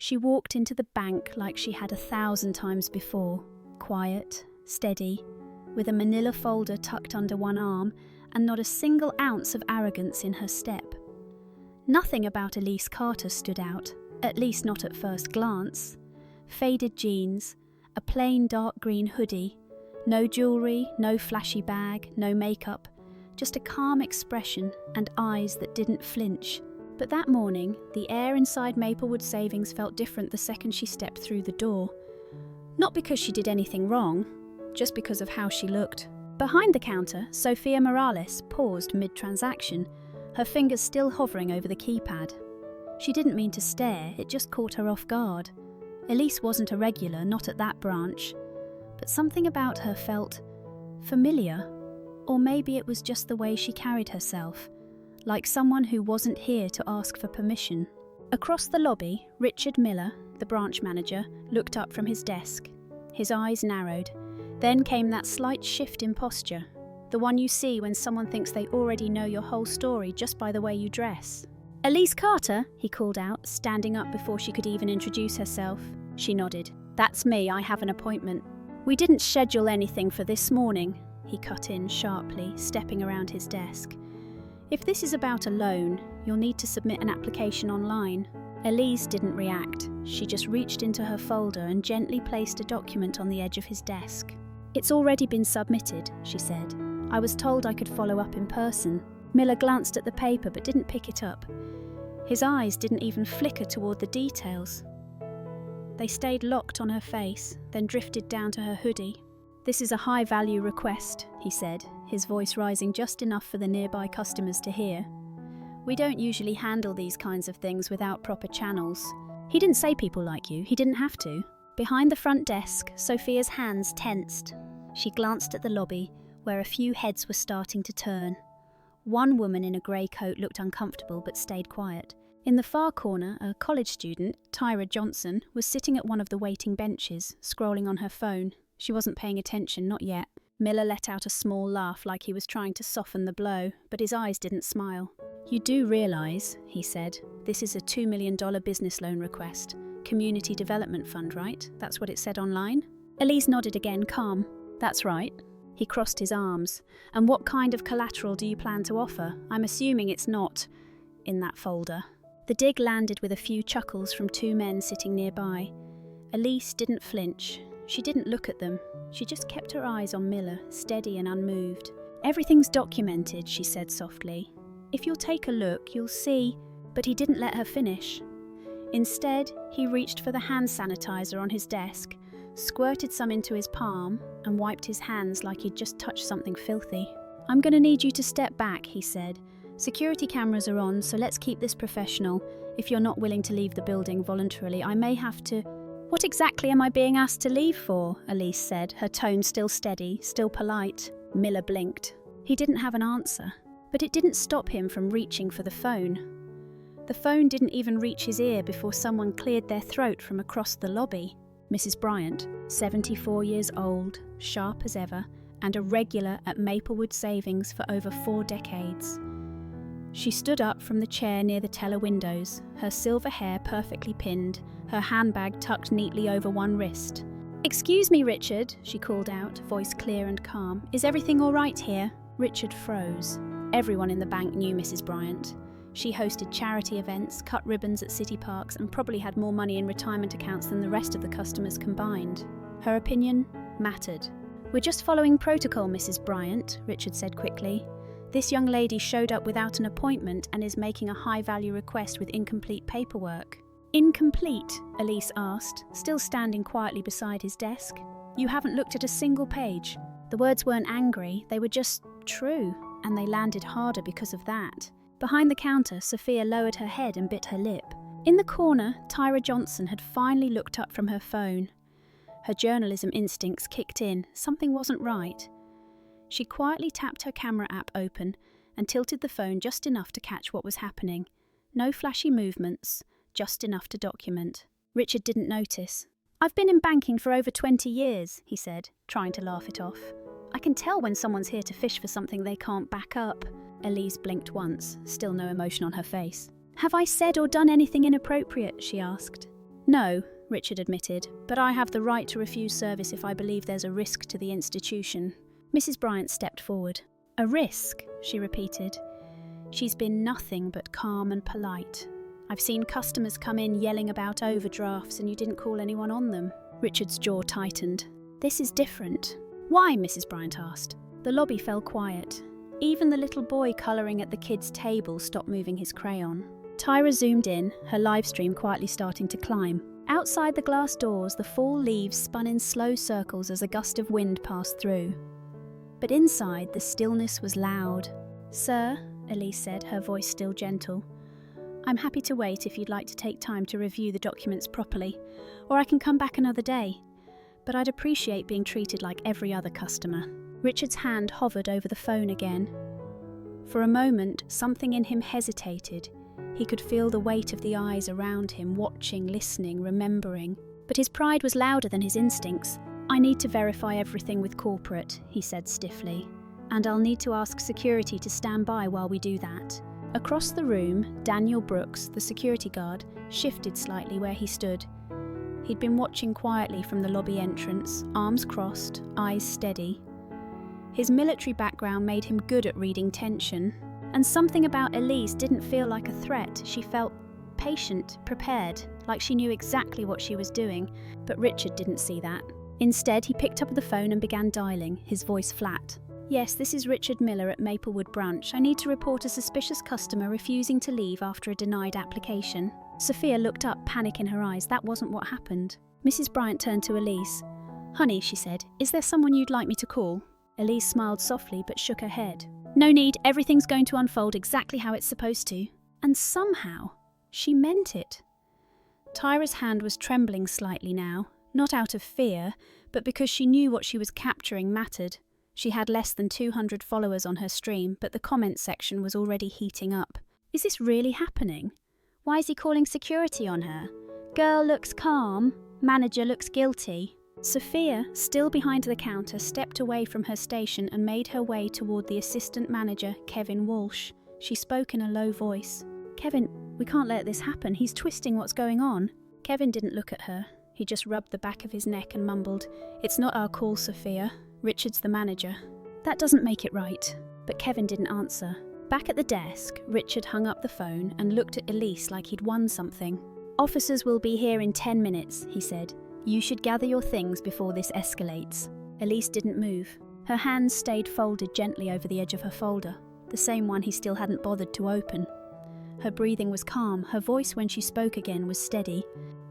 She walked into the bank like she had 1,000 times before, quiet, steady, with a manila folder tucked under one arm and not a single ounce of arrogance in her step. Nothing about Elise Carter stood out, at least not at first glance. Faded jeans, a plain dark green hoodie, no jewellery, no flashy bag, no makeup, just a calm expression and eyes that didn't flinch. But that morning, the air inside Maplewood Savings felt different the second she stepped through the door. Not because she did anything wrong, just because of how she looked. Behind the counter, Sophia Morales paused mid-transaction, her fingers still hovering over the keypad. She didn't mean to stare, it just caught her off guard. Elise wasn't a regular, not at that branch, but something about her felt familiar, or maybe it was just the way she carried herself, like someone who wasn't here to ask for permission. Across the lobby, Richard Miller, the branch manager, looked up from his desk. His eyes narrowed. Then came that slight shift in posture, the one you see when someone thinks they already know your whole story just by the way you dress. "Elise Carter," he called out, standing up before she could even introduce herself. She nodded. "That's me, I have an appointment." "We didn't schedule anything for this morning," he cut in sharply, stepping around his desk. "If this is about a loan, you'll need to submit an application online." Elise didn't react. She just reached into her folder and gently placed a document on the edge of his desk. "It's already been submitted," she said. "I was told I could follow up in person." Miller glanced at the paper but didn't pick it up. His eyes didn't even flicker toward the details. They stayed locked on her face, then drifted down to her hoodie. "This is a high-value request," he said, his voice rising just enough for the nearby customers to hear. "We don't usually handle these kinds of things without proper channels." He didn't say people like you, he didn't have to. Behind the front desk, Sophia's hands tensed. She glanced at the lobby, where a few heads were starting to turn. One woman in a grey coat looked uncomfortable but stayed quiet. In the far corner, a college student, Tyra Johnson, was sitting at one of the waiting benches, scrolling on her phone. She wasn't paying attention, not yet. Miller let out a small laugh like he was trying to soften the blow, but his eyes didn't smile. "You do realise," he said, "this is a $2 million business loan request. Community Development Fund, right? That's what it said online?" Elise nodded again, calm. "That's right." He crossed his arms. "And what kind of collateral do you plan to offer? I'm assuming it's not in that folder." The dig landed with a few chuckles from two men sitting nearby. Elise didn't flinch. She didn't look at them. She just kept her eyes on Miller, steady and unmoved. "Everything's documented," she said softly. "If you'll take a look, you'll see..." But he didn't let her finish. Instead, he reached for the hand sanitizer on his desk, squirted some into his palm, and wiped his hands like he'd just touched something filthy. "I'm going to need you to step back," he said. "Security cameras are on, so let's keep this professional. If you're not willing to leave the building voluntarily, I may have to..." "What exactly am I being asked to leave for?" Elise said, her tone still steady, still polite. Miller blinked. He didn't have an answer, but it didn't stop him from reaching for the phone. The phone didn't even reach his ear before someone cleared their throat from across the lobby. Mrs. Bryant, 74 years old, sharp as ever, and a regular at Maplewood Savings for over 4 decades. She stood up from the chair near the teller windows, her silver hair perfectly pinned, her handbag tucked neatly over one wrist. "Excuse me, Richard," she called out, voice clear and calm. "Is everything all right here?" Richard froze. Everyone in the bank knew Mrs. Bryant. She hosted charity events, cut ribbons at city parks, and probably had more money in retirement accounts than the rest of the customers combined. Her opinion mattered. "We're just following protocol, Mrs. Bryant," Richard said quickly. "This young lady showed up without an appointment and is making a high-value request with incomplete paperwork." "Incomplete?" Elise asked, still standing quietly beside his desk. "You haven't looked at a single page." The words weren't angry, they were just true, and they landed harder because of that. Behind the counter, Sophia lowered her head and bit her lip. In the corner, Tyra Johnson had finally looked up from her phone. Her journalism instincts kicked in. Something wasn't right. She quietly tapped her camera app open and tilted the phone just enough to catch what was happening. No flashy movements, just enough to document. Richard didn't notice. "I've been in banking for over 20 years, he said, trying to laugh it off. "I can tell when someone's here to fish for something they can't back up." Elise blinked once, still no emotion on her face. "Have I said or done anything inappropriate?" she asked. No, Richard admitted, but I have the right to refuse service if I believe there's a risk to the institution. Mrs. Bryant stepped forward. A risk, she repeated. She's been nothing but calm and polite. I've seen customers come in yelling about overdrafts and you didn't call anyone on them. Richard's jaw tightened. This is different. Why? Mrs. Bryant asked. The lobby fell quiet. Even the little boy colouring at the kids' table stopped moving his crayon. Tyra zoomed in, her live stream quietly starting to climb. Outside the glass doors, the fall leaves spun in slow circles as a gust of wind passed through. But inside, the stillness was loud. Sir, Elise said, her voice still gentle. I'm happy to wait if you'd like to take time to review the documents properly, or I can come back another day. But I'd appreciate being treated like every other customer. Richard's hand hovered over the phone again. For a moment, something in him hesitated. He could feel the weight of the eyes around him, watching, listening, remembering. But his pride was louder than his instincts. I need to verify everything with corporate, he said stiffly. And I'll need to ask security to stand by while we do that. Across the room, Daniel Brooks, the security guard, shifted slightly where he stood. He'd been watching quietly from the lobby entrance, arms crossed, eyes steady. His military background made him good at reading tension. And something about Elise didn't feel like a threat. She felt patient, prepared, like she knew exactly what she was doing. But Richard didn't see that. Instead, he picked up the phone and began dialing, his voice flat. Yes, this is Richard Miller at Maplewood Branch. I need to report a suspicious customer refusing to leave after a denied application. Sophia looked up, panic in her eyes. That wasn't what happened. Mrs. Bryant turned to Elise. Honey, she said, is there someone you'd like me to call? Elise smiled softly but shook her head. No need, everything's going to unfold exactly how it's supposed to. And somehow, she meant it. Tyra's hand was trembling slightly now, not out of fear, but because she knew what she was capturing mattered. She had less than 200 followers on her stream, but the comments section was already heating up. Is this really happening? Why is he calling security on her? Girl looks calm, manager looks guilty. Sophia, still behind the counter, stepped away from her station and made her way toward the assistant manager, Kevin Walsh. She spoke in a low voice. Kevin, we can't let this happen. He's twisting what's going on. Kevin didn't look at her. He just rubbed the back of his neck and mumbled, It's not our call, Sophia. Richard's the manager. That doesn't make it right. But Kevin didn't answer. Back at the desk, Richard hung up the phone and looked at Elise like he'd won something. Officers will be here in 10 minutes, he said. You should gather your things before this escalates. Elise didn't move. Her hands stayed folded gently over the edge of her folder, the same one he still hadn't bothered to open. Her breathing was calm. Her voice when she spoke again was steady.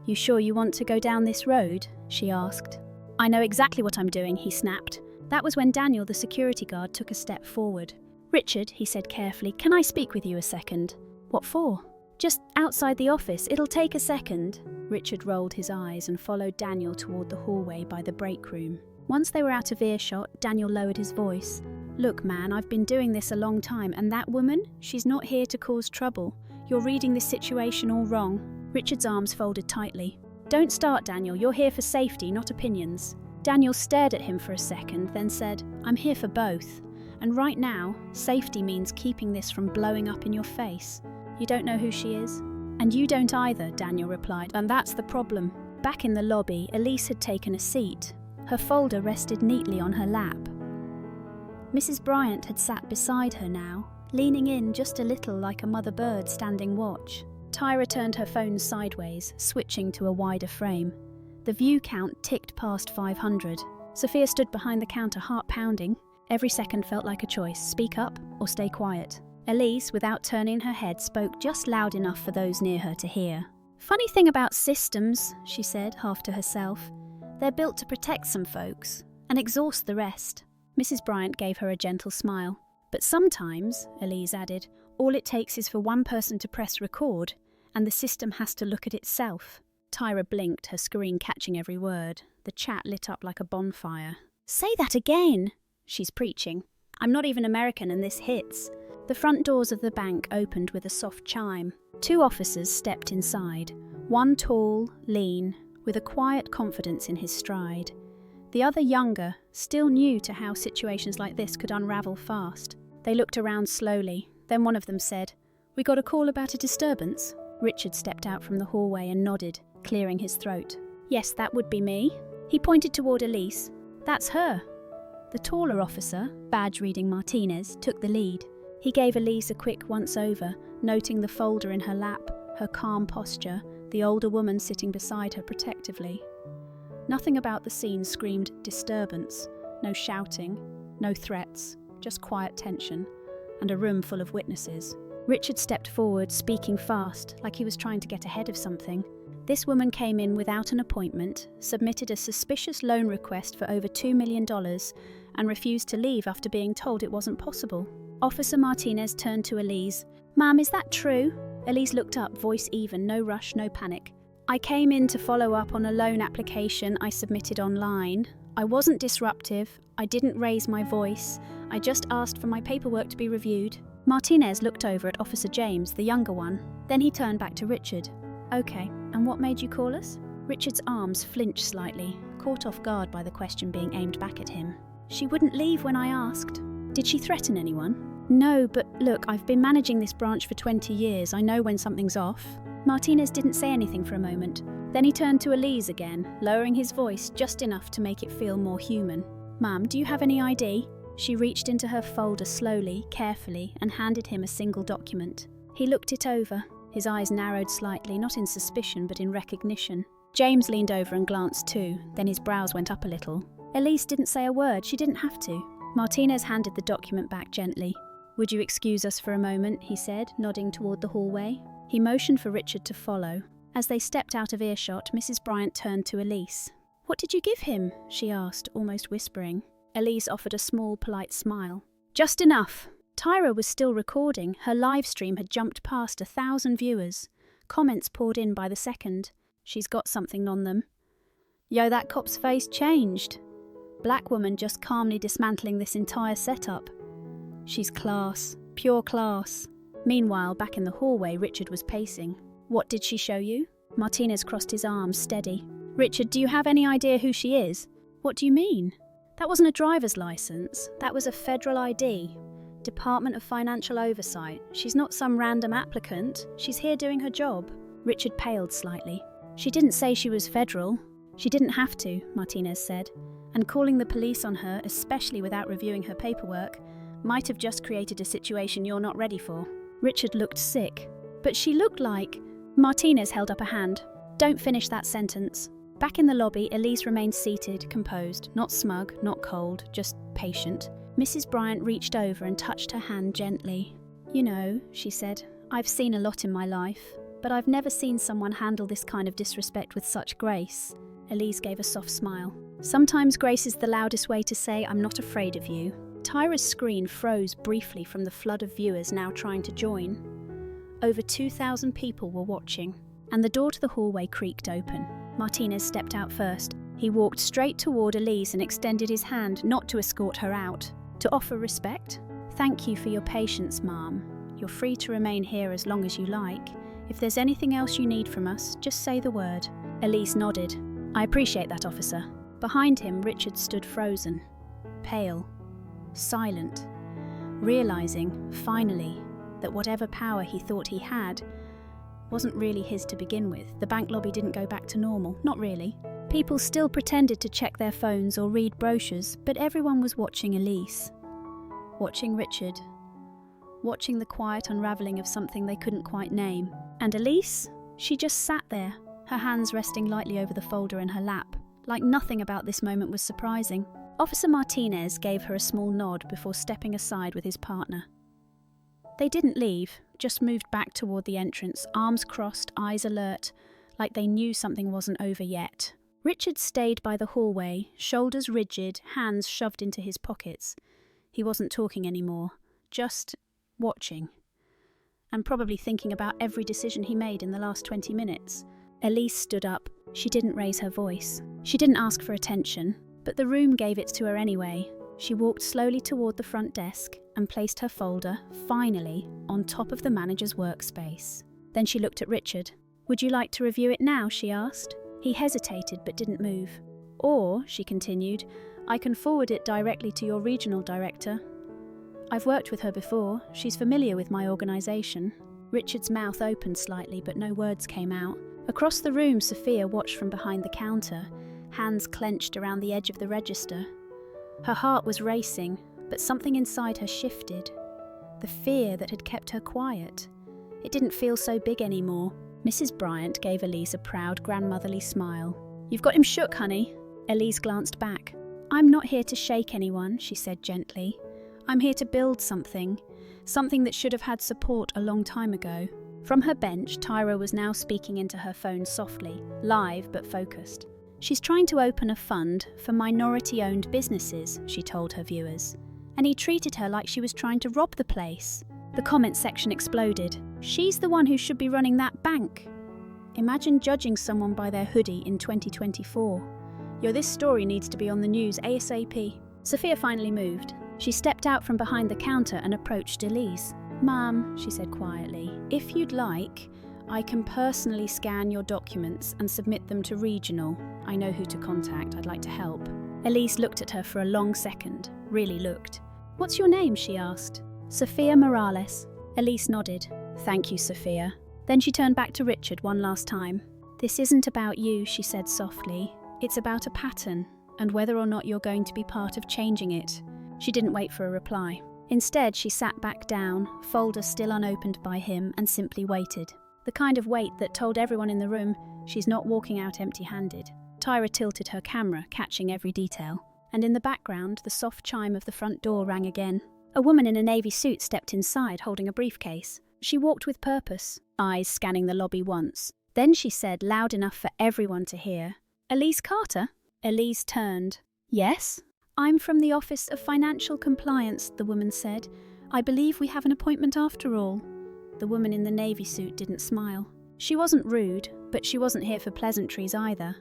You sure you want to go down this road? She asked. I know exactly what I'm doing, he snapped. That was when Daniel, the security guard, took a step forward. Richard, he said carefully, can I speak with you a second? What for? Just outside the office. It'll take a second. Richard rolled his eyes and followed Daniel toward the hallway by the break room. Once they were out of earshot, Daniel lowered his voice. Look, man, I've been doing this a long time, and that woman, she's not here to cause trouble. You're reading this situation all wrong. Richard's arms folded tightly. Don't start, Daniel. You're here for safety, not opinions. Daniel stared at him for a second, then said, I'm here for both. And right now, safety means keeping this from blowing up in your face. You don't know who she is? And you don't either, Daniel replied, and that's the problem. Back in the lobby, Elise had taken a seat. Her folder rested neatly on her lap. Mrs. Bryant had sat beside her now, leaning in just a little like a mother bird standing watch. Tyra turned her phone sideways, switching to a wider frame. The view count ticked past 500. Sophia stood behind the counter, heart pounding. Every second felt like a choice, speak up or stay quiet. Elise, without turning her head, spoke just loud enough for those near her to hear. Funny thing about systems, she said, half to herself. They're built to protect some folks and exhaust the rest. Mrs. Bryant gave her a gentle smile. But sometimes, Elise added, all it takes is for one person to press record, and the system has to look at itself. Tyra blinked, her screen catching every word. The chat lit up like a bonfire. Say that again, she's preaching. I'm not even American and this hits. The front doors of the bank opened with a soft chime. 2 officers stepped inside, one tall, lean, with a quiet confidence in his stride. The other younger, still new to how situations like this could unravel fast. They looked around slowly. Then one of them said, We got a call about a disturbance? Richard stepped out from the hallway and nodded. clearing his throat. Yes, that would be me. He pointed toward Elise. That's her. The taller officer, badge reading Martinez, took the lead. He gave Elise a quick once-over, noting the folder in her lap, her calm posture, the older woman sitting beside her protectively. Nothing about the scene screamed disturbance. No shouting, no threats, just quiet tension, and a room full of witnesses. Richard stepped forward, speaking fast, like he was trying to get ahead of something. This woman came in without an appointment, submitted a suspicious loan request for over $2 million, and refused to leave after being told it wasn't possible. Officer Martinez turned to Elise. Ma'am, is that true? Elise looked up, voice even, no rush, no panic. I came in to follow up on a loan application I submitted online. I wasn't disruptive, I didn't raise my voice, I just asked for my paperwork to be reviewed. Martinez looked over at Officer James, the younger one. Then he turned back to Richard. Okay, and what made you call us? Richard's arms flinched slightly, caught off guard by the question being aimed back at him. She wouldn't leave when I asked. Did she threaten anyone? No, but look, I've been managing this branch for 20 years. I know when something's off. Martinez didn't say anything for a moment. Then he turned to Elise again, lowering his voice just enough to make it feel more human. Ma'am, do you have any ID? She reached into her folder slowly, carefully, and handed him a single document. He looked it over. His eyes narrowed slightly, not in suspicion, but in recognition. James leaned over and glanced too, then his brows went up a little. Elise didn't say a word, she didn't have to. Martinez handed the document back gently. Would you excuse us for a moment, he said, nodding toward the hallway. He motioned for Richard to follow. As they stepped out of earshot, Mrs. Bryant turned to Elise. What did you give him? She asked, almost whispering. Elise offered a small, polite smile. Just enough. Tyra was still recording. Her live stream had jumped past 1,000 viewers. Comments poured in by the second. She's got something on them. Yo, that cop's face changed. Black woman just calmly dismantling this entire setup. She's class. Pure class. Meanwhile, back in the hallway, Richard was pacing. What did she show you? Martinez crossed his arms, steady. Richard, do you have any idea who she is? What do you mean? That wasn't a driver's license. That was a federal ID. Department of Financial Oversight. She's not some random applicant. She's here doing her job. Richard paled slightly. She didn't say she was federal. She didn't have to, Martinez said. And calling the police on her, especially without reviewing her paperwork, might have just created a situation you're not ready for. Richard looked sick. But she looked like... Martinez held up a hand. Don't finish that sentence. Back in the lobby, Elise remained seated, composed, not smug, not cold, just patient. Mrs. Bryant reached over and touched her hand gently. You know, she said, I've seen a lot in my life, but I've never seen someone handle this kind of disrespect with such grace. Elise gave a soft smile. Sometimes grace is the loudest way to say I'm not afraid of you. Tyra's screen froze briefly from the flood of viewers now trying to join. Over 2,000 people were watching, and the door to the hallway creaked open. Martinez stepped out first. He walked straight toward Elise and extended his hand, not to escort her out, to offer respect. Thank you for your patience, ma'am. You're free to remain here as long as you like. If there's anything else you need from us, just say the word. Elise nodded. I appreciate that, officer. Behind him, Richard stood frozen, pale, silent, realizing, finally, that whatever power he thought he had wasn't really his to begin with. The bank lobby didn't go back to normal, not really. People still pretended to check their phones or read brochures, but everyone was watching Elise, watching Richard, watching the quiet unravelling of something they couldn't quite name. And Elise? She just sat there, her hands resting lightly over the folder in her lap, like nothing about this moment was surprising. Officer Martinez gave her a small nod before stepping aside with his partner. They didn't leave, just moved back toward the entrance, arms crossed, eyes alert, like they knew something wasn't over yet. Richard stayed by the hallway, shoulders rigid, hands shoved into his pockets. He wasn't talking anymore, just watching. And probably thinking about every decision he made in the last 20 minutes. Elise stood up. She didn't raise her voice. She didn't ask for attention, but the room gave it to her anyway. She walked slowly toward the front desk and placed her folder, finally, on top of the manager's workspace. Then she looked at Richard. Would you like to review it now, she asked. He hesitated but didn't move. Or, she continued, I can forward it directly to your regional director. I've worked with her before. She's familiar with my organisation. Richard's mouth opened slightly but no words came out. Across the room, Sophia watched from behind the counter, hands clenched around the edge of the register. Her heart was racing, but something inside her shifted. The fear that had kept her quiet. It didn't feel so big anymore. Mrs. Bryant gave Elise a proud grandmotherly smile. "You've got him shook, honey." Elise glanced back. "I'm not here to shake anyone," she said gently. "I'm here to build something that should have had support a long time ago." From her bench, Tyra was now speaking into her phone softly, live but focused. "She's trying to open a fund for minority-owned businesses," she told her viewers. "And he treated her like she was trying to rob the place." The comment section exploded. "She's the one who should be running that bank." Imagine judging someone by their hoodie in 2024. "Yo, this story needs to be on the news ASAP." Sophia finally moved. She stepped out from behind the counter and approached Elise. "Ma'am," she said quietly, "if you'd like, I can personally scan your documents and submit them to regional. I know who to contact. I'd like to help." Elise looked at her for a long second, really looked. "What's your name?" she asked. "Sophia Morales." Elise nodded. "Thank you, Sophia." Then she turned back to Richard one last time. "This isn't about you," she said softly. "It's about a pattern, and whether or not you're going to be part of changing it." She didn't wait for a reply. Instead, she sat back down, folder still unopened by him, and simply waited. The kind of wait that told everyone in the room, she's not walking out empty-handed. Tyra tilted her camera, catching every detail. And in the background, the soft chime of the front door rang again. A woman in a navy suit stepped inside, holding a briefcase. She walked with purpose, eyes scanning the lobby once. Then she said, loud enough for everyone to hear, "Elise Carter?" Elise turned. "Yes?" "I'm from the Office of Financial Compliance," the woman said. "I believe we have an appointment after all." The woman in the navy suit didn't smile. She wasn't rude, but she wasn't here for pleasantries either.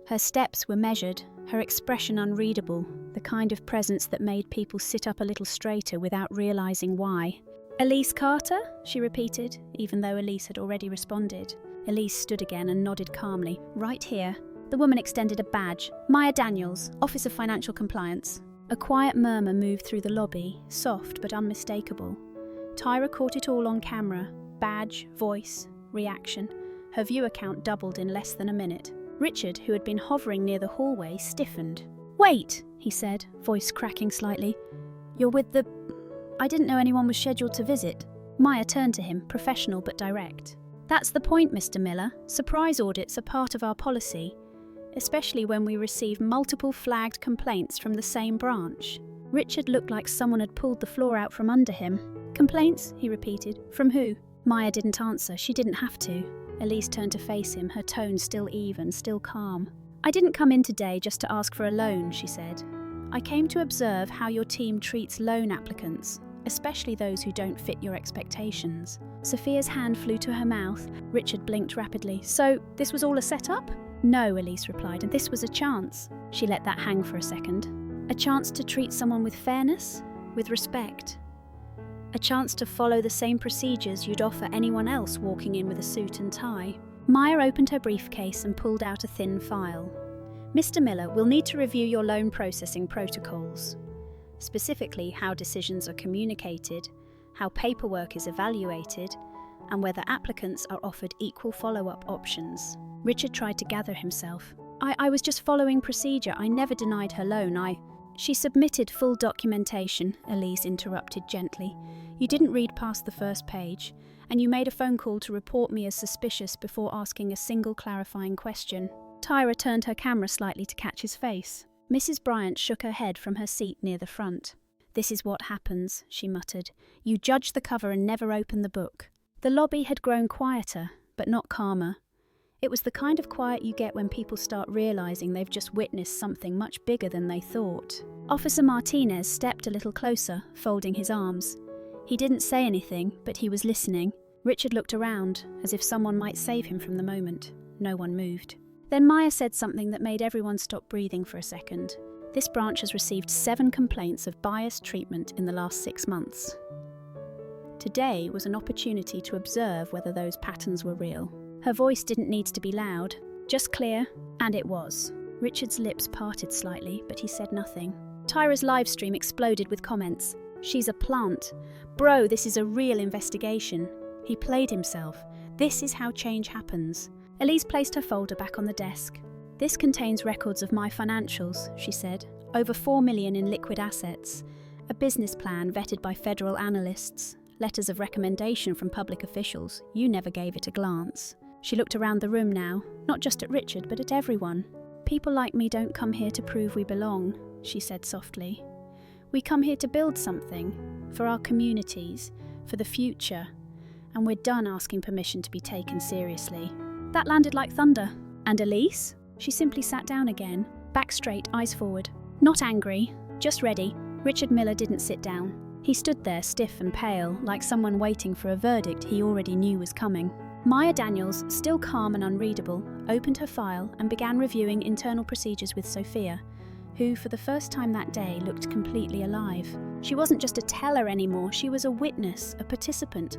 Her steps were measured, her expression unreadable, the kind of presence that made people sit up a little straighter without realising why. "Elise Carter?" she repeated, even though Elise had already responded. Elise stood again and nodded calmly. "Right here." The woman extended a badge. "Maya Daniels, Office of Financial Compliance." A quiet murmur moved through the lobby, soft but unmistakable. Tyra caught it all on camera. Badge, voice, reaction. Her viewer count doubled in less than a minute. Richard, who had been hovering near the hallway, stiffened. "Wait," he said, voice cracking slightly. "You're with the... I didn't know anyone was scheduled to visit." Maya turned to him, professional but direct. "That's the point, Mr. Miller. Surprise audits are part of our policy, especially when we receive multiple flagged complaints from the same branch." Richard looked like someone had pulled the floor out from under him. "Complaints?" he repeated. "From who?" Maya didn't answer. She didn't have to. Elise turned to face him, her tone still even, still calm. "I didn't come in today just to ask for a loan," she said. "I came to observe how your team treats loan applicants, especially those who don't fit your expectations." Sophia's hand flew to her mouth. Richard blinked rapidly. "So, this was all a setup?" "No," Elise replied, "and this was a chance." She let that hang for a second. "A chance to treat someone with fairness, with respect. A chance to follow the same procedures you'd offer anyone else walking in with a suit and tie." Maya opened her briefcase and pulled out a thin file. "Mr. Miller, we'll need to review your loan processing protocols. Specifically, how decisions are communicated, how paperwork is evaluated, and whether applicants are offered equal follow-up options." Richard tried to gather himself. I was just following procedure. I never denied her loan. She submitted full documentation," Elise interrupted gently. "You didn't read past the first page, and you made a phone call to report me as suspicious before asking a single clarifying question." Tyra turned her camera slightly to catch his face. Mrs. Bryant shook her head from her seat near the front. "This is what happens," she muttered. "You judge the cover and never open the book." The lobby had grown quieter, but not calmer. It was the kind of quiet you get when people start realising they've just witnessed something much bigger than they thought. Officer Martinez stepped a little closer, folding his arms. He didn't say anything, but he was listening. Richard looked around, as if someone might save him from the moment. No one moved. Then Maya said something that made everyone stop breathing for a second. "This branch has received 7 complaints of biased treatment in the last 6 months. Today was an opportunity to observe whether those patterns were real." Her voice didn't need to be loud, just clear, and it was. Richard's lips parted slightly, but he said nothing. Tyra's livestream exploded with comments. "She's a plant. Bro, this is a real investigation." He played himself. "This is how change happens." Elise placed her folder back on the desk. "This contains records of my financials," she said. "Over $4 million in liquid assets. A business plan vetted by federal analysts. Letters of recommendation from public officials. You never gave it a glance." She looked around the room now, not just at Richard, but at everyone. "People like me don't come here to prove we belong," she said softly. "We come here to build something, for our communities, for the future, and we're done asking permission to be taken seriously." That landed like thunder. And Elise? She simply sat down again, back straight, eyes forward. Not angry, just ready. Richard Miller didn't sit down. He stood there stiff and pale, like someone waiting for a verdict he already knew was coming. Maya Daniels, still calm and unreadable, opened her file and began reviewing internal procedures with Sophia, who, for the first time that day, looked completely alive. She wasn't just a teller anymore, she was a witness, a participant,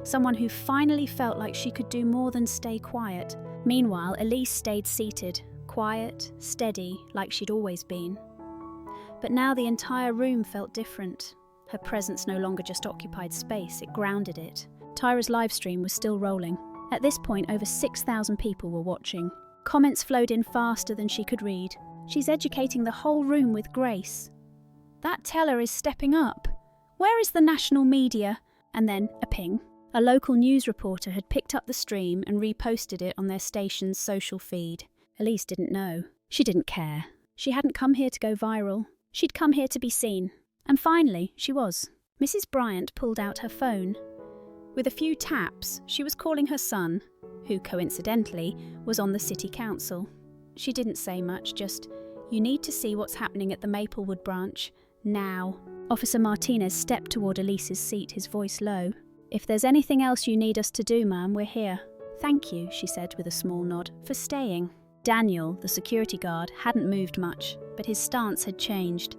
someone who finally felt like she could do more than stay quiet. Meanwhile, Elise stayed seated, quiet, steady, like she'd always been. But now the entire room felt different. Her presence no longer just occupied space, it grounded it. Tyra's livestream was still rolling. At this point, over 6,000 people were watching. Comments flowed in faster than she could read. "She's educating the whole room with grace. That teller is stepping up. Where is the national media?" And then a ping. A local news reporter had picked up the stream and reposted it on their station's social feed. Elise didn't know. She didn't care. She hadn't come here to go viral. She'd come here to be seen. And finally, she was. Mrs. Bryant pulled out her phone. With a few taps, she was calling her son, who, coincidentally, was on the city council. She didn't say much, just, "You need to see what's happening at the Maplewood branch, now." Officer Martinez stepped toward Elise's seat, his voice low. "If there's anything else you need us to do, ma'am, we're here." "Thank you," she said with a small nod, "for staying." Daniel, the security guard, hadn't moved much, but his stance had changed.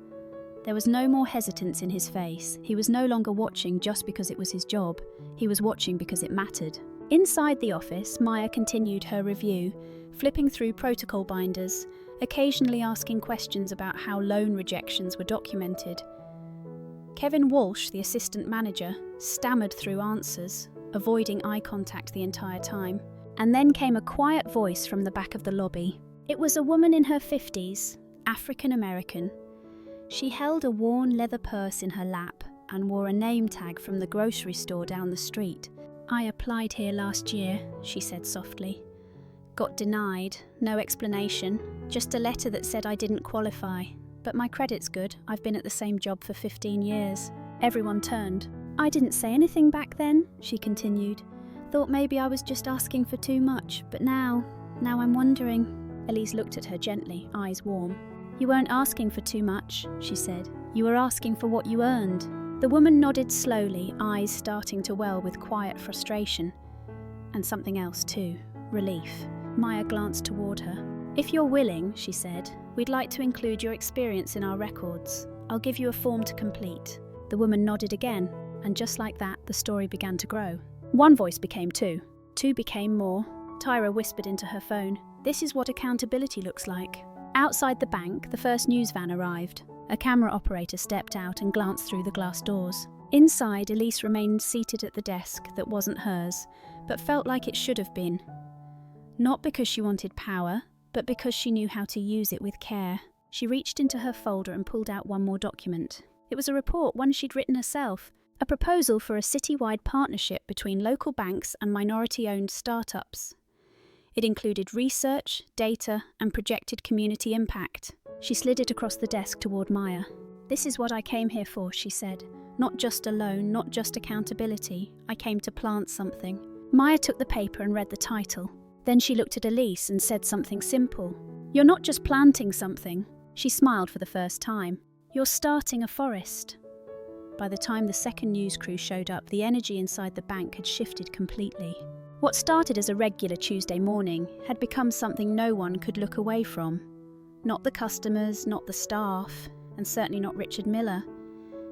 There was no more hesitance in his face. He was no longer watching just because it was his job. He was watching because it mattered. Inside the office, Maya continued her review, flipping through protocol binders, occasionally asking questions about how loan rejections were documented. Kevin Walsh, the assistant manager, stammered through answers, avoiding eye contact the entire time. And then came a quiet voice from the back of the lobby. It was a woman in her 50s, African American. She held a worn leather purse in her lap and wore a name tag from the grocery store down the street. "I applied here last year," she said softly. "Got denied, no explanation, just a letter that said I didn't qualify. But my credit's good, I've been at the same job for 15 years. Everyone turned. "I didn't say anything back then," she continued. "Thought maybe I was just asking for too much, but now I'm wondering." Elise looked at her gently, eyes warm. "You weren't asking for too much," she said. "You were asking for what you earned." The woman nodded slowly, eyes starting to well with quiet frustration. And something else too, relief. Maya glanced toward her. "If you're willing," she said, "we'd like to include your experience in our records. I'll give you a form to complete." The woman nodded again, and just like that, the story began to grow. One voice became two. Two became more. Tyra whispered into her phone, "This is what accountability looks like." Outside the bank, the first news van arrived. A camera operator stepped out and glanced through the glass doors. Inside, Elise remained seated at the desk that wasn't hers, but felt like it should have been. Not because she wanted power, but because she knew how to use it with care. She reached into her folder and pulled out one more document. It was a report, one she'd written herself. A proposal for a city-wide partnership between local banks and minority-owned startups. It included research, data, and projected community impact. She slid it across the desk toward Maya. "This is what I came here for," she said. "Not just a loan, not just accountability. I came to plant something." Maya took the paper and read the title. Then she looked at Elise and said something simple. "You're not just planting something." She smiled for the first time. "You're starting a forest." By the time the second news crew showed up, the energy inside the bank had shifted completely. What started as a regular Tuesday morning had become something no one could look away from. Not the customers, not the staff, and certainly not Richard Miller,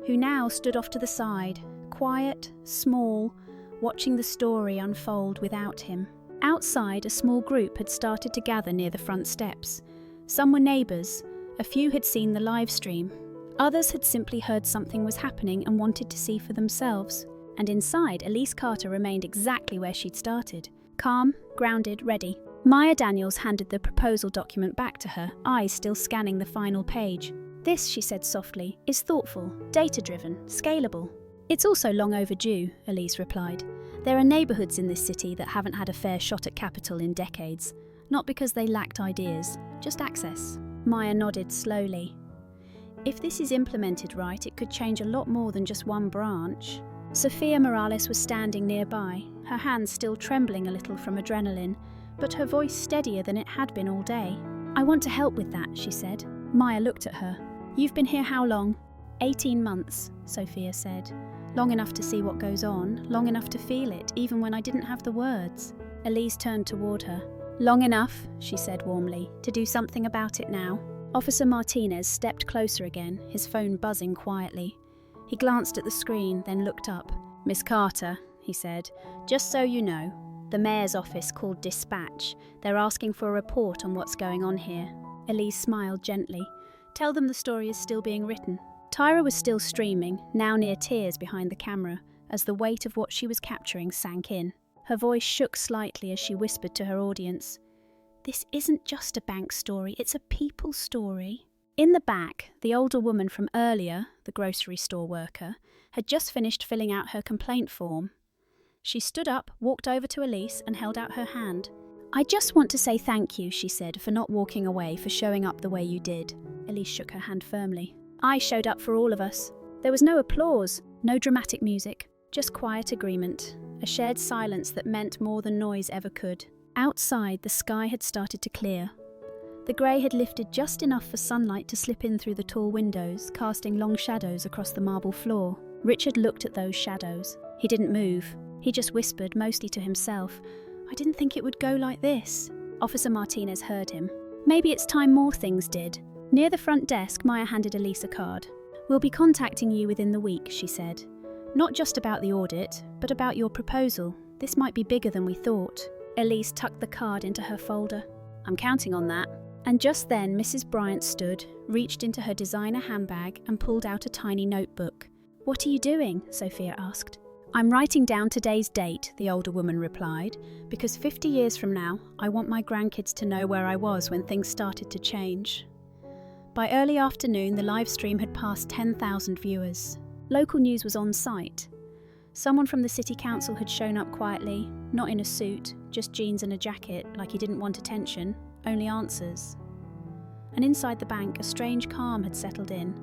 who now stood off to the side, quiet, small, watching the story unfold without him. Outside, a small group had started to gather near the front steps. Some were neighbours, a few had seen the live stream. Others had simply heard something was happening and wanted to see for themselves. And inside, Elise Carter remained exactly where she'd started. Calm, grounded, ready. Maya Daniels handed the proposal document back to her, eyes still scanning the final page. "This," she said softly, "is thoughtful, data-driven, scalable." "It's also long overdue," Elise replied. "There are neighbourhoods in this city that haven't had a fair shot at capital in decades. Not because they lacked ideas, just access." Maya nodded slowly. "If this is implemented right, it could change a lot more than just one branch." Sophia Morales was standing nearby, her hands still trembling a little from adrenaline, but her voice steadier than it had been all day. "I want to help with that," she said. Maya looked at her. "You've been here how long?" 18 months, Sophia said. "Long enough to see what goes on, long enough to feel it, even when I didn't have the words." Elise turned toward her. "Long enough," she said warmly, "to do something about it now." Officer Martinez stepped closer again, his phone buzzing quietly. He glanced at the screen, then looked up. "Miss Carter," he said, "just so you know, the mayor's office called Dispatch. They're asking for a report on what's going on here." Elise smiled gently. "Tell them the story is still being written." Tyra was still streaming, now near tears behind the camera, as the weight of what she was capturing sank in. Her voice shook slightly as she whispered to her audience, "This isn't just a bank story, it's a people story." In the back, the older woman from earlier, the grocery store worker, had just finished filling out her complaint form. She stood up, walked over to Elise and held out her hand. "I just want to say thank you," she said, "for not walking away, for showing up the way you did." Elise shook her hand firmly. "I showed up for all of us. There was no applause, no dramatic music, just quiet agreement, a shared silence that meant more than noise ever could." Outside, the sky had started to clear. The grey had lifted just enough for sunlight to slip in through the tall windows, casting long shadows across the marble floor. Richard looked at those shadows. He didn't move. He just whispered, mostly to himself, "I didn't think it would go like this." Officer Martinez heard him. "Maybe it's time more things did." Near the front desk, Maya handed Elise a card. "We'll be contacting you within the week," she said. "Not just about the audit, but about your proposal. This might be bigger than we thought." Elise tucked the card into her folder. "I'm counting on that." And just then Mrs. Bryant stood, reached into her designer handbag and pulled out a tiny notebook. "What are you doing?" Sophia asked. "I'm writing down today's date," the older woman replied, "because 50 years from now, I want my grandkids to know where I was when things started to change." By early afternoon, the live stream had passed 10,000 viewers. Local news was on site. Someone from the city council had shown up quietly, not in a suit, just jeans and a jacket, like he didn't want attention, only answers. And inside the bank, a strange calm had settled in,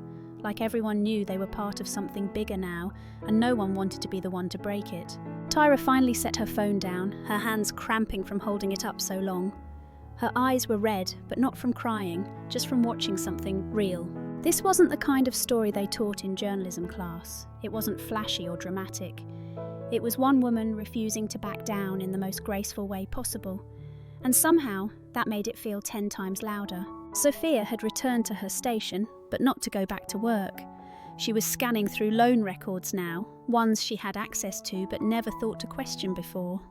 like everyone knew they were part of something bigger now, and no one wanted to be the one to break it. Tyra finally set her phone down, her hands cramping from holding it up so long. Her eyes were red, but not from crying, just from watching something real. This wasn't the kind of story they taught in journalism class. It wasn't flashy or dramatic. It was one woman refusing to back down in the most graceful way possible. And somehow, that made it feel 10 times louder. Sophia had returned to her station, but not to go back to work. She was scanning through loan records now, ones she had access to but never thought to question before.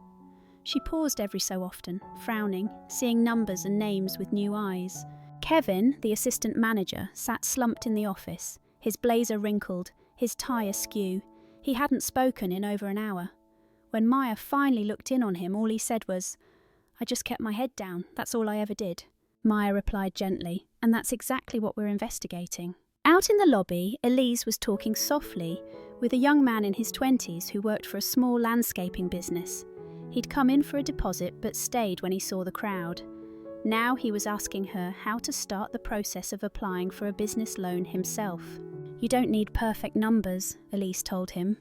She paused every so often, frowning, seeing numbers and names with new eyes. Kevin, the assistant manager, sat slumped in the office, his blazer wrinkled, his tie askew. He hadn't spoken in over an hour. When Maya finally looked in on him, all he said was, "I just kept my head down, that's all I ever did." Maya replied gently, "And that's exactly what we're investigating." Out in the lobby, Elise was talking softly with a young man in his 20s who worked for a small landscaping business. He'd come in for a deposit but stayed when he saw the crowd. Now he was asking her how to start the process of applying for a business loan himself. "You don't need perfect numbers," Elise told him.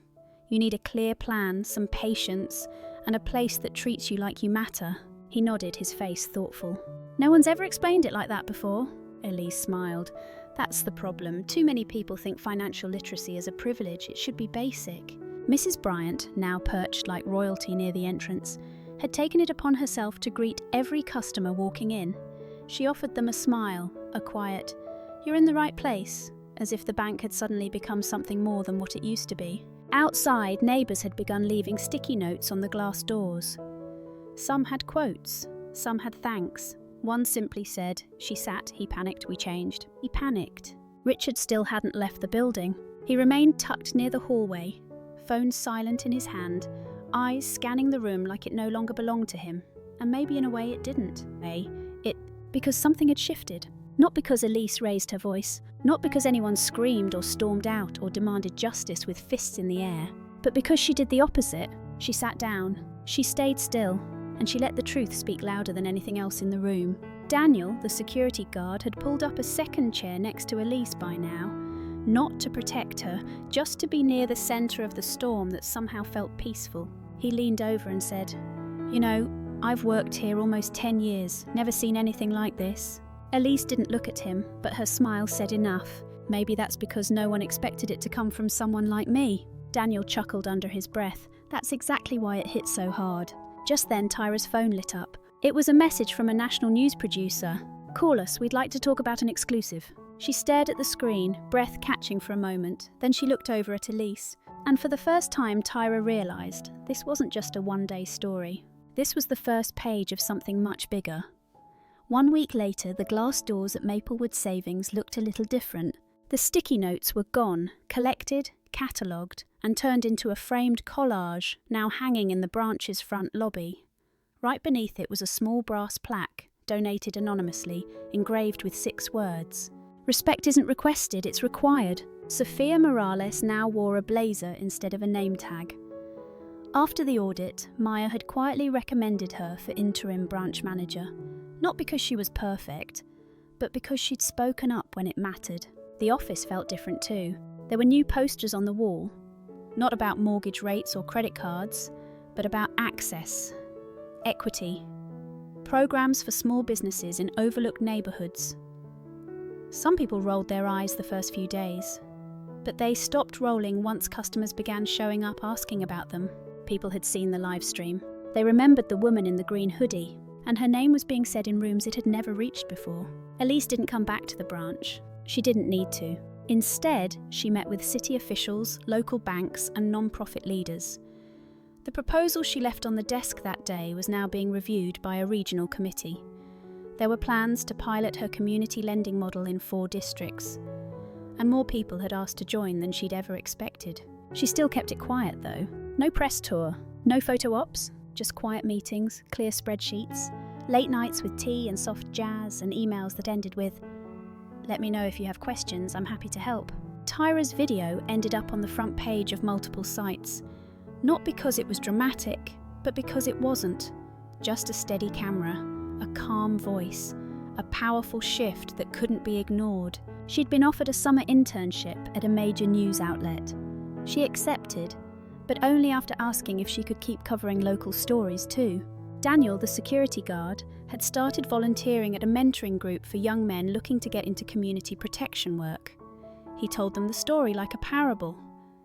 "You need a clear plan, some patience, and a place that treats you like you matter." He nodded, his face thoughtful. "No one's ever explained it like that before." Elise smiled. "That's the problem. Too many people think financial literacy is a privilege. It should be basic." Mrs. Bryant, now perched like royalty near the entrance, had taken it upon herself to greet every customer walking in. She offered them a smile, a quiet, "You're in the right place," as if the bank had suddenly become something more than what it used to be. Outside, neighbours had begun leaving sticky notes on the glass doors. Some had quotes, some had thanks. One simply said, "She sat, he panicked, we changed." He panicked. Richard still hadn't left the building. He remained tucked near the hallway, phone silent in his hand, eyes scanning the room like it no longer belonged to him. and maybe in a way it didn't. Because something had shifted. Not because Elise raised her voice, not because anyone screamed or stormed out or demanded justice with fists in the air, but because she did the opposite. She sat down, she stayed still, and she let the truth speak louder than anything else in the room. Daniel, the security guard, had pulled up a second chair next to Elise by now, not to protect her, just to be near the centre of the storm that somehow felt peaceful. He leaned over and said, "You know, I've worked here almost 10 years, never seen anything like this." Elise didn't look at him, but her smile said enough. Maybe that's because no one expected it to come from someone like me. Daniel chuckled under his breath. That's exactly why it hit so hard. Just then, Tyra's phone lit up. It was a message from a national news producer. "Call us, we'd like to talk about an exclusive." She stared at the screen, breath catching for a moment. Then she looked over at Elise. And for the first time, Tyra realised this wasn't just a one-day story. This was the first page of something much bigger. 1 week later, the glass doors at Maplewood Savings looked a little different. The sticky notes were gone, collected, catalogued, and turned into a framed collage, now hanging in the branch's front lobby. Right beneath it was a small brass plaque, donated anonymously, engraved with 6 words. "Respect isn't requested, it's required." Sophia Morales now wore a blazer instead of a name tag. After the audit, Maya had quietly recommended her for interim branch manager. Not because she was perfect, but because she'd spoken up when it mattered. The office felt different too. There were new posters on the wall, not about mortgage rates or credit cards, but about access, equity, programs for small businesses in overlooked neighbourhoods. Some people rolled their eyes the first few days, but they stopped rolling once customers began showing up asking about them. People had seen the live stream. They remembered the woman in the green hoodie, and her name was being said in rooms it had never reached before. Elise didn't come back to the branch. She didn't need to. Instead, she met with city officials, local banks, and non-profit leaders. The proposal she left on the desk that day was now being reviewed by a regional committee. There were plans to pilot her community lending model in 4 districts, and more people had asked to join than she'd ever expected. She still kept it quiet though. No press tour, no photo ops, just quiet meetings, clear spreadsheets, late nights with tea and soft jazz, and emails that ended with, "Let me know if you have questions, I'm happy to help." Tyra's video ended up on the front page of multiple sites, not because it was dramatic, but because it wasn't. Just a steady camera, a calm voice, a powerful shift that couldn't be ignored. She'd been offered a summer internship at a major news outlet. She accepted, but only after asking if she could keep covering local stories too. Daniel, the security guard, had started volunteering at a mentoring group for young men looking to get into community protection work. He told them the story like a parable,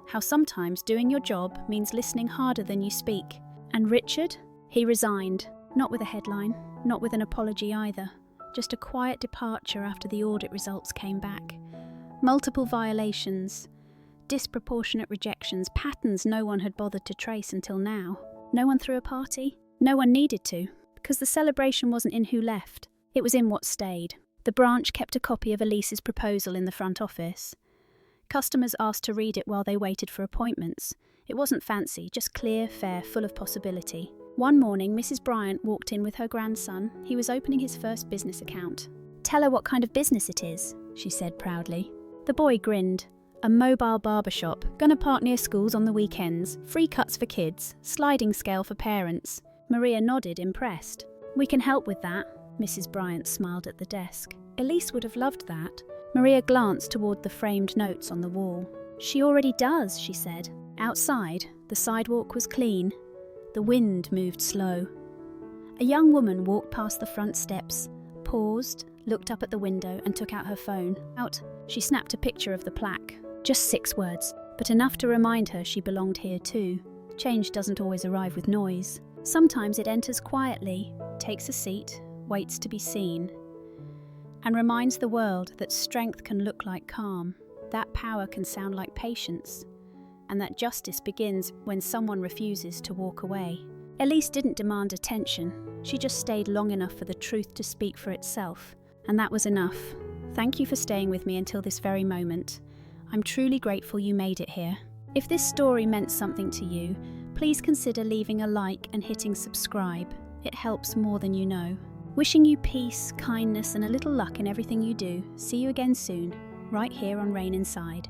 how sometimes doing your job means listening harder than you speak. And Richard? He resigned, not with a headline, not with an apology either, just a quiet departure after the audit results came back. Multiple violations, disproportionate rejections, patterns no one had bothered to trace until now. No one threw a party? No one needed to, because the celebration wasn't in who left, it was in what stayed. The branch kept a copy of Elise's proposal in the front office. Customers asked to read it while they waited for appointments. It wasn't fancy, just clear, fair, full of possibility. One morning, Mrs. Bryant walked in with her grandson. He was opening his first business account. "Tell her what kind of business it is," she said proudly. The boy grinned. "A mobile barbershop, gonna park near schools on the weekends, free cuts for kids, sliding scale for parents." Maria nodded, impressed. "We can help with that." Mrs. Bryant smiled at the desk. Elise would have loved that. Maria glanced toward the framed notes on the wall. "She already does," she said. Outside, the sidewalk was clean. The wind moved slow. A young woman walked past the front steps, paused, looked up at the window and took out her phone. She snapped a picture of the plaque. Just 6 words, but enough to remind her she belonged here too. Change doesn't always arrive with noise. Sometimes it enters quietly, takes a seat, waits to be seen, and reminds the world that strength can look like calm, that power can sound like patience, and that justice begins when someone refuses to walk away. Elise didn't demand attention. She just stayed long enough for the truth to speak for itself, and that was enough. Thank you for staying with me until this very moment. I'm truly grateful you made it here. If this story meant something to you, please consider leaving a like and hitting subscribe. It helps more than you know. Wishing you peace, kindness, and a little luck in everything you do. See you again soon, right here on Rain Inside.